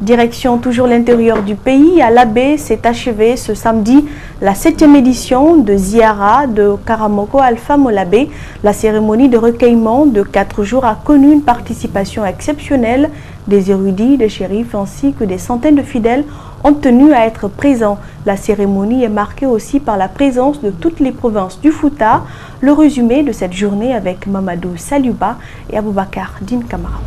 Direction toujours l'intérieur du pays, à l'Abbé s'est achevée ce samedi la 7e édition de Ziara de Karamoko Alpha Molabé. La cérémonie de recueillement de 4 jours a connu une participation exceptionnelle des érudits, des shérifs ainsi que des centaines de fidèles ont tenu à être présents. La cérémonie est marquée aussi par la présence de toutes les provinces du Fouta. Le résumé de cette journée avec Mamadou Saliouba et Aboubakar Din Kamara.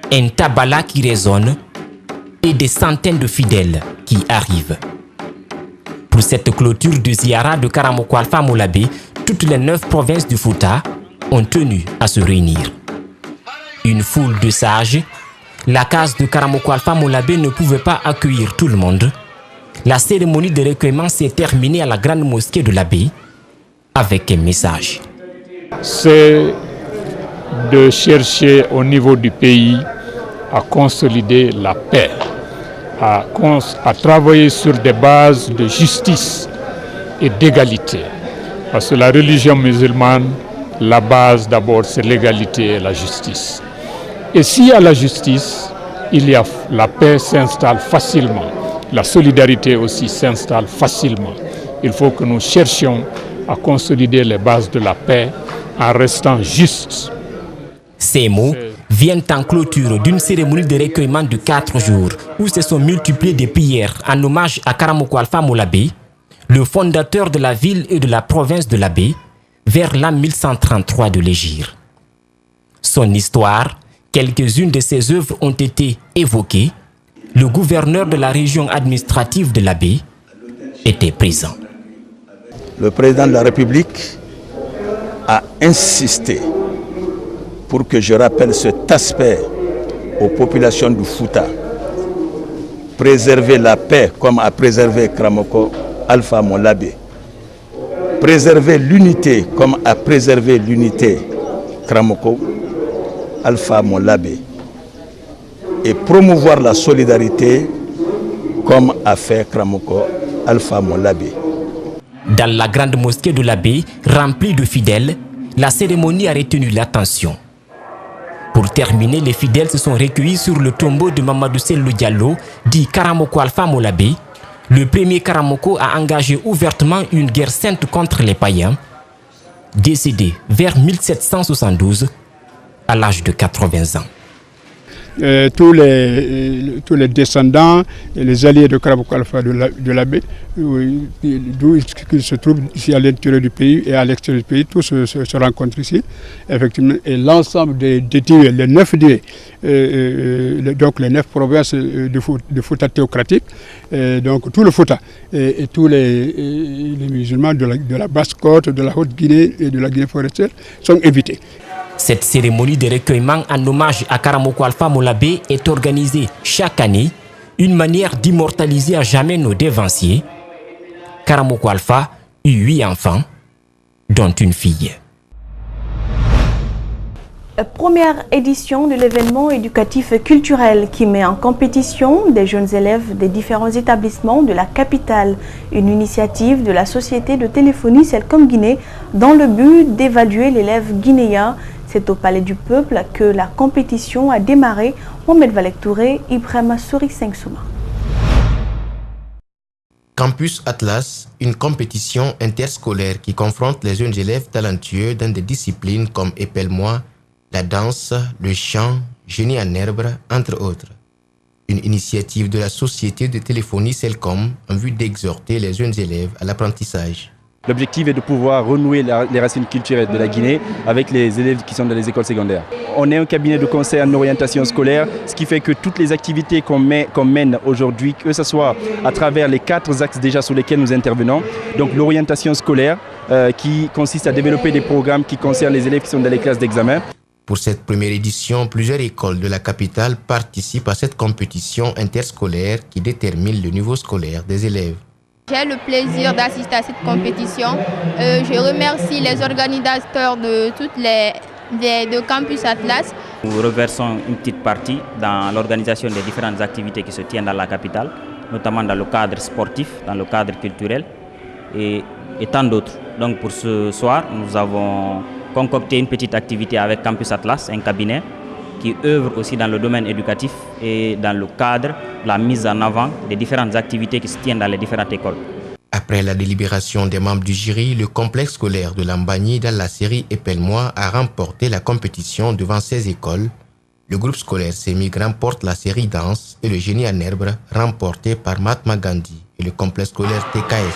Un tabala qui résonne et des centaines de fidèles qui arrivent. Pour cette clôture de Ziara de Karamoko Alpha Molabé, toutes les 9 provinces du Fouta ont tenu à se réunir. Une foule de sages, la case de Karamoko Alpha Molabé ne pouvait pas accueillir tout le monde. La cérémonie de recueillement s'est terminée à la grande mosquée de l'Abbé avec un message. C'est de chercher au niveau du pays à consolider la paix, à travailler sur des bases de justice et d'égalité. Parce que la religion musulmane, la base d'abord c'est l'égalité et la justice. Et s'il y a la justice, la paix s'installe facilement, la solidarité aussi s'installe facilement. Il faut que nous cherchions à consolider les bases de la paix en restant justes. Ces mots viennent en clôture d'une cérémonie de recueillement de 4 jours où se sont multipliées des prières en hommage à Karamoko Alpha Molabé, le fondateur de la ville et de la province de l'Abbé, vers l'an 1133 de l'Hégire. Son histoire, quelques-unes de ses œuvres ont été évoquées. Le gouverneur de la région administrative de l'Abbé était présent. Le président de la République a insisté pour que je rappelle cet aspect aux populations du Fouta. Préserver la paix comme a préservé Karamoko Alpha Molabé. Préserver l'unité comme a préservé l'unité Karamoko Alpha Molabé. Et promouvoir la solidarité comme a fait Karamoko Alpha Molabé. Dans la grande mosquée de l'Abbé, remplie de fidèles, la cérémonie a retenu l'attention. Pour terminer, les fidèles se sont recueillis sur le tombeau de Mamadou Sellou Diallo, dit Karamoko Alpha Molabé. Le premier Karamoko a engagé ouvertement une guerre sainte contre les païens, décédé vers 1772 à l'âge de 80 ans. Tous les descendants et les alliés de Karamoko Alpha de l'Abbé, d'où ils se trouvent ici à l'intérieur du pays et à l'extérieur du pays, tous se rencontrent ici, effectivement, et l'ensemble des dieux, les 9 dieux, donc les 9 provinces de Fouta théocratique, donc tout le Fouta, et tous les musulmans de la Basse-Côte, de la Haute-Guinée et de la Guinée forestière sont invités. Cette cérémonie de recueillement en hommage à Karamoko Alpha Molabé est organisée chaque année, une manière d'immortaliser à jamais nos dévanciers. Karamoko Alpha eut 8 enfants, dont une fille. Première édition de l'événement éducatif et culturel qui met en compétition des jeunes élèves des différents établissements de la capitale. Une initiative de la société de téléphonie Celcom Guinée dans le but d'évaluer l'élève guinéen. C'est au Palais du Peuple que la compétition a démarré. Mohamed Valek Touré, Ibrahima Souri Sengsouma. Campus Atlas, une compétition interscolaire qui confronte les jeunes élèves talentueux dans des disciplines comme épelle-moi, la danse, le chant, génie en herbe, entre autres. Une initiative de la société de téléphonie Celcom en vue d'exhorter les jeunes élèves à l'apprentissage. L'objectif est de pouvoir renouer les racines culturelles de la Guinée avec les élèves qui sont dans les écoles secondaires. On est un cabinet de conseil en orientation scolaire, ce qui fait que toutes les activités qu'on mène aujourd'hui, que ce soit à travers les 4 axes déjà sur lesquels nous intervenons, donc l'orientation scolaire qui consiste à développer des programmes qui concernent les élèves qui sont dans les classes d'examen. Pour cette première édition, plusieurs écoles de la capitale participent à cette compétition interscolaire qui détermine le niveau scolaire des élèves. J'ai le plaisir d'assister à cette compétition. Je remercie les organisateurs de de Campus Atlas. Nous reversons une petite partie dans l'organisation des différentes activités qui se tiennent dans la capitale, notamment dans le cadre sportif, dans le cadre culturel et tant d'autres. Donc pour ce soir, nous avons concocté une petite activité avec Campus Atlas, un cabinet, qui œuvrent aussi dans le domaine éducatif et dans le cadre de la mise en avant des différentes activités qui se tiennent dans les différentes écoles. Après la délibération des membres du jury, le complexe scolaire de Lambagny dans la série Épelle-moi a remporté la compétition devant 16 écoles. Le groupe scolaire Semig remporte la série danse et le génie en herbe remporté par Mahatma Gandhi et le complexe scolaire TKS.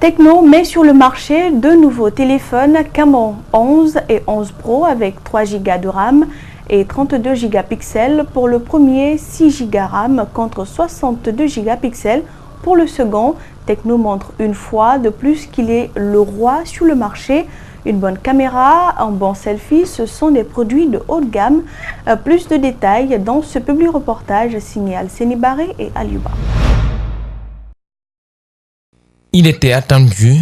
Tecno met sur le marché deux nouveaux téléphones Camon 11 et 11 Pro avec 3 Go de RAM et 32 gigapixels pour le premier, 6 Go RAM contre 62 gigapixels pour le second. Tecno montre une fois de plus qu'il est le roi sur le marché. Une bonne caméra, un bon selfie, ce sont des produits de haute gamme. Plus de détails dans ce public reportage signé Alseni Baré et Aliouba. Il était attendu,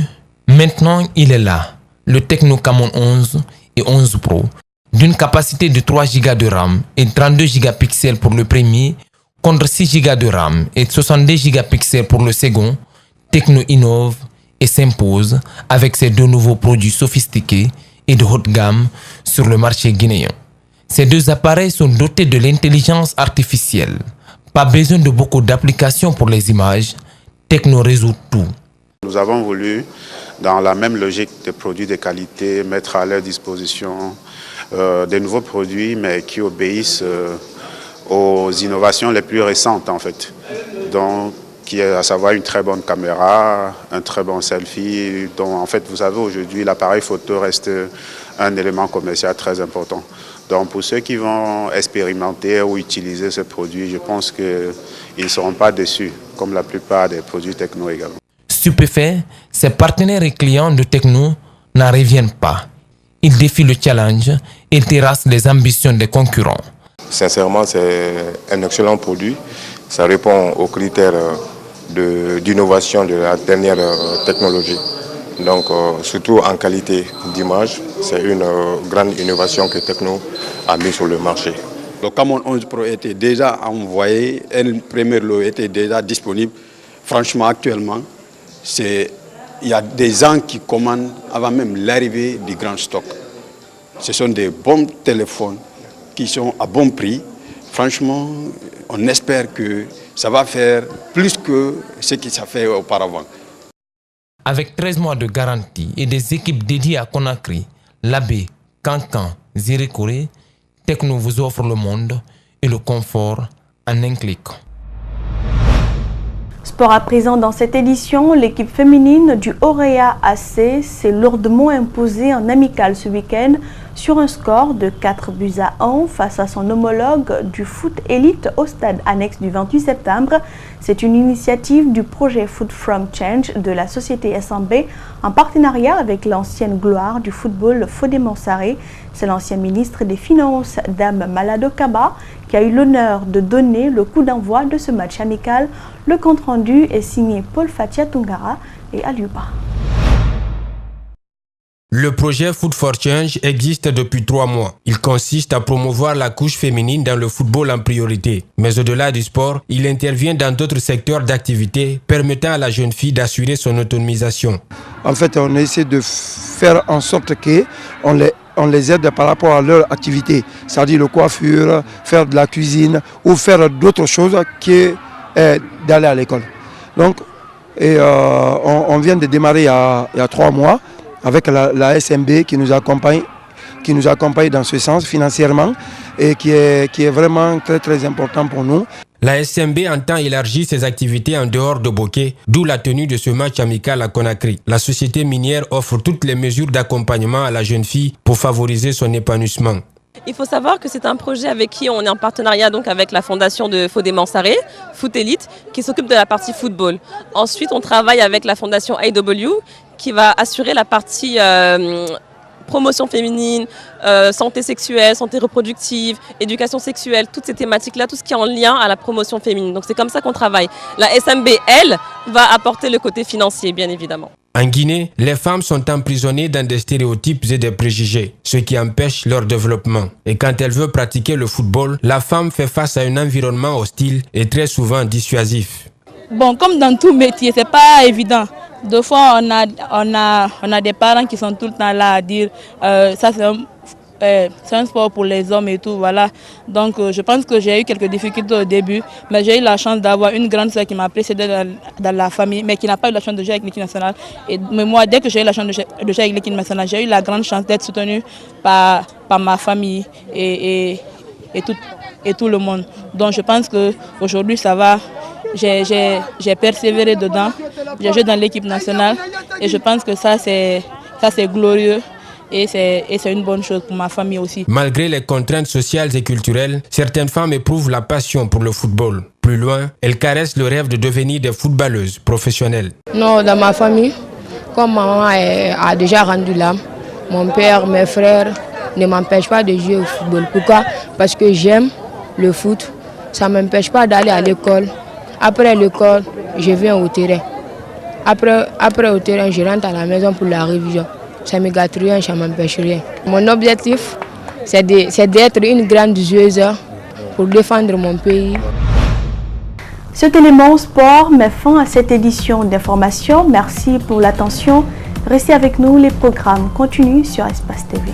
maintenant il est là. Le Tecno Camon 11 et 11 Pro, d'une capacité de 3 Go de RAM et 32 gigapixels pour le premier, contre 6 Go de RAM et 62 gigapixels pour le second. Tecno innove et s'impose avec ses deux nouveaux produits sophistiqués et de haute gamme sur le marché guinéen. Ces deux appareils sont dotés de l'intelligence artificielle. Pas besoin de beaucoup d'applications pour les images. Tecno résout tout. Nous avons voulu, dans la même logique de produits de qualité, mettre à leur disposition des nouveaux produits, mais qui obéissent aux innovations les plus récentes en fait. Donc, qui est à savoir une très bonne caméra, un très bon selfie. Donc, en fait, vous savez, aujourd'hui, l'appareil photo reste un élément commercial très important. Donc, pour ceux qui vont expérimenter ou utiliser ce produit, je pense qu'ils ne seront pas déçus, comme la plupart des produits Tecno également. Stupéfaits, ses partenaires et clients de Tecno n'en reviennent pas. Ils défient le challenge et terrassent les ambitions des concurrents. Sincèrement, c'est un excellent produit. Ça répond aux critères d'innovation de la dernière technologie. Donc, surtout en qualité d'image, c'est une grande innovation que Tecno a mis sur le marché. Le Camon 11 Pro était déjà envoyé, un premier lot était déjà disponible. Franchement, actuellement, il y a des gens qui commandent avant même l'arrivée du grand stock. Ce sont des bons téléphones qui sont à bon prix. Franchement, on espère que ça va faire plus que ce que ça fait auparavant. Avec 13 mois de garantie et des équipes dédiées à Conakry, Labé, Kankan, Zirikore, Tecno vous offre le monde et le confort en un clic. Sport à présent dans cette édition, l'équipe féminine du Auréa AC s'est lourdement imposée en amical ce week-end sur un score de 4-1 face à son homologue du foot élite au stade annexe du 28 septembre. C'est une initiative du projet Foot from Change de la société SMB en partenariat avec l'ancienne gloire du football Fodé Mansaré. C'est l'ancien ministre des Finances, Dame Malado Kaba, qui a eu l'honneur de donner le coup d'envoi de ce match amical. Le compte-rendu est signé Paul Fatia Tungara et Aliouba. Le projet Foot for Change existe depuis 3 mois. Il consiste à promouvoir la couche féminine dans le football en priorité. Mais au-delà du sport, il intervient dans d'autres secteurs d'activité permettant à la jeune fille d'assurer son autonomisation. En fait, on essaie de faire en sorte qu'on les aide par rapport à leur activité, c'est-à-dire le coiffure, faire de la cuisine ou faire d'autres choses que d'aller à l'école. Donc, on vient de démarrer il y a 3 mois avec la SMB qui nous accompagne dans ce sens financièrement et qui est vraiment très très important pour nous. La SMB entend élargir ses activités en dehors de Boké, d'où la tenue de ce match amical à Conakry. La société minière offre toutes les mesures d'accompagnement à la jeune fille pour favoriser son épanouissement. Il faut savoir que c'est un projet avec qui on est en partenariat donc avec la fondation de Fodé Mansaré, Foot Elite, qui s'occupe de la partie football. Ensuite, on travaille avec la fondation AW qui va assurer la partie promotion féminine, santé sexuelle, santé reproductive, éducation sexuelle, toutes ces thématiques-là, tout ce qui est en lien à la promotion féminine. Donc c'est comme ça qu'on travaille. La SMB, elle, va apporter le côté financier, bien évidemment. En Guinée, les femmes sont emprisonnées dans des stéréotypes et des préjugés, ce qui empêche leur développement. Et quand elle veut pratiquer le football, la femme fait face à un environnement hostile et très souvent dissuasif. Bon, comme dans tout métier, c'est pas évident. Deux fois, on a des parents qui sont tout le temps là à dire ça c'est un sport pour les hommes et tout, voilà. Donc je pense que j'ai eu quelques difficultés au début, mais j'ai eu la chance d'avoir une grande soeur qui m'a précédée dans la famille, mais qui n'a pas eu la chance de jouer avec l'équipe nationale. Mais moi, dès que j'ai eu la chance de jouer avec l'équipe nationale, j'ai eu la grande chance d'être soutenue par ma famille et tout le monde. Donc je pense qu'aujourd'hui ça va. J'ai persévéré dedans, j'ai joué dans l'équipe nationale et je pense que ça c'est glorieux. Et c'est une bonne chose pour ma famille aussi. Malgré les contraintes sociales et culturelles, certaines femmes éprouvent la passion pour le football. Plus loin, elles caressent le rêve de devenir des footballeuses professionnelles. Non, dans ma famille, comme maman a déjà rendu l'âme, mon père, mes frères ne m'empêchent pas de jouer au football. Pourquoi? Parce que j'aime le foot. Ça ne m'empêche pas d'aller à l'école. Après l'école, je viens au terrain. Après au terrain, je rentre à la maison pour la révision. Ça ne me gâte rien, ça ne m'empêche rien. Mon objectif, c'est d'être une grande joueuse pour défendre mon pays. Cet élément sport met fin à cette édition d'information. Merci pour l'attention. Restez avec nous, les programmes continuent sur Espace TV.